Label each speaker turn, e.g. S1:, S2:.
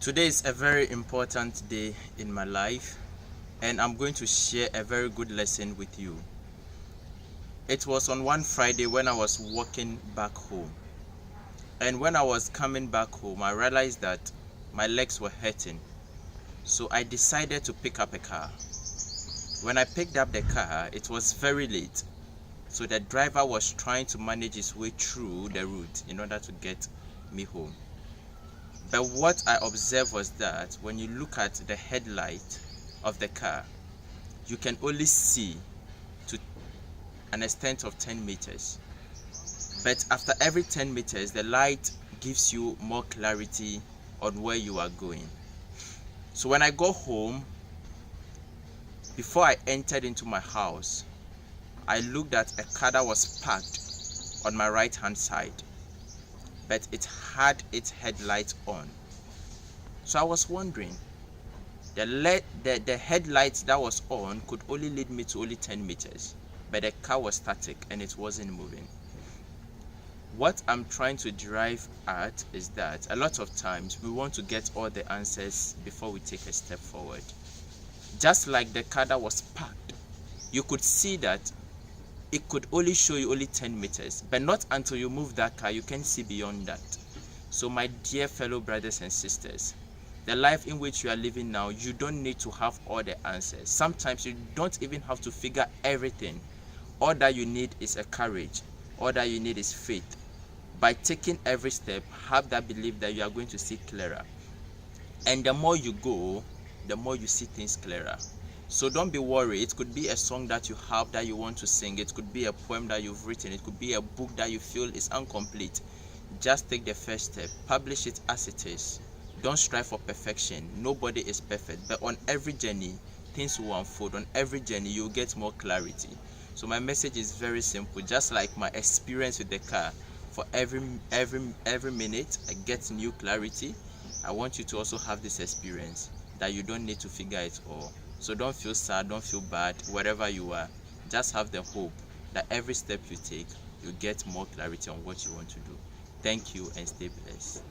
S1: Today is a very important day in my life, and I'm going to share a very good lesson with you. It was on one Friday when I was walking back home, and when I was coming back home, I realized that my legs were hurting, so I decided to pick up a car. When I picked up the car, it was very late, so the driver was trying to manage his way through the route in order to get me home. But what I observed was that when you look at the headlight of the car, you can only see to an extent of 10 meters. But after every 10 meters, the light gives you more clarity on where you are going. So when I go home, before I entered into my house, I looked at a car that was parked on my right hand side, but it had its headlight on. So I was wondering, the headlight that was on could only lead me to only 10 meters, but the car was static and it wasn't moving. What I'm trying to drive at is that a lot of times we want to get all the answers before we take a step forward. Just like the car that was parked, you could see that it could only show you only 10 meters, but not until you move that car you can see beyond that. So my dear fellow brothers and sisters, the life in which you are living now, you don't need to have all the answers. Sometimes you don't even have to figure everything. All that you need is a courage. All that you need is faith. By taking every step, have that belief that you are going to see clearer. And the more you go, the more you see things clearer. So don't be worried. It could be a song that you have that you want to sing. It could be a poem that you've written. It could be a book that you feel is incomplete. Just take the first step. Publish it as it is. Don't strive for perfection. Nobody is perfect. But on every journey, things will unfold. On every journey, you'll get more clarity. So my message is very simple. Just like my experience with the car, for every minute I get new clarity. I want you to also have this experience that you don't need to figure it all. So don't feel sad, don't feel bad, wherever you are. Just have the hope that every step you take, you get more clarity on what you want to do. Thank you and stay blessed.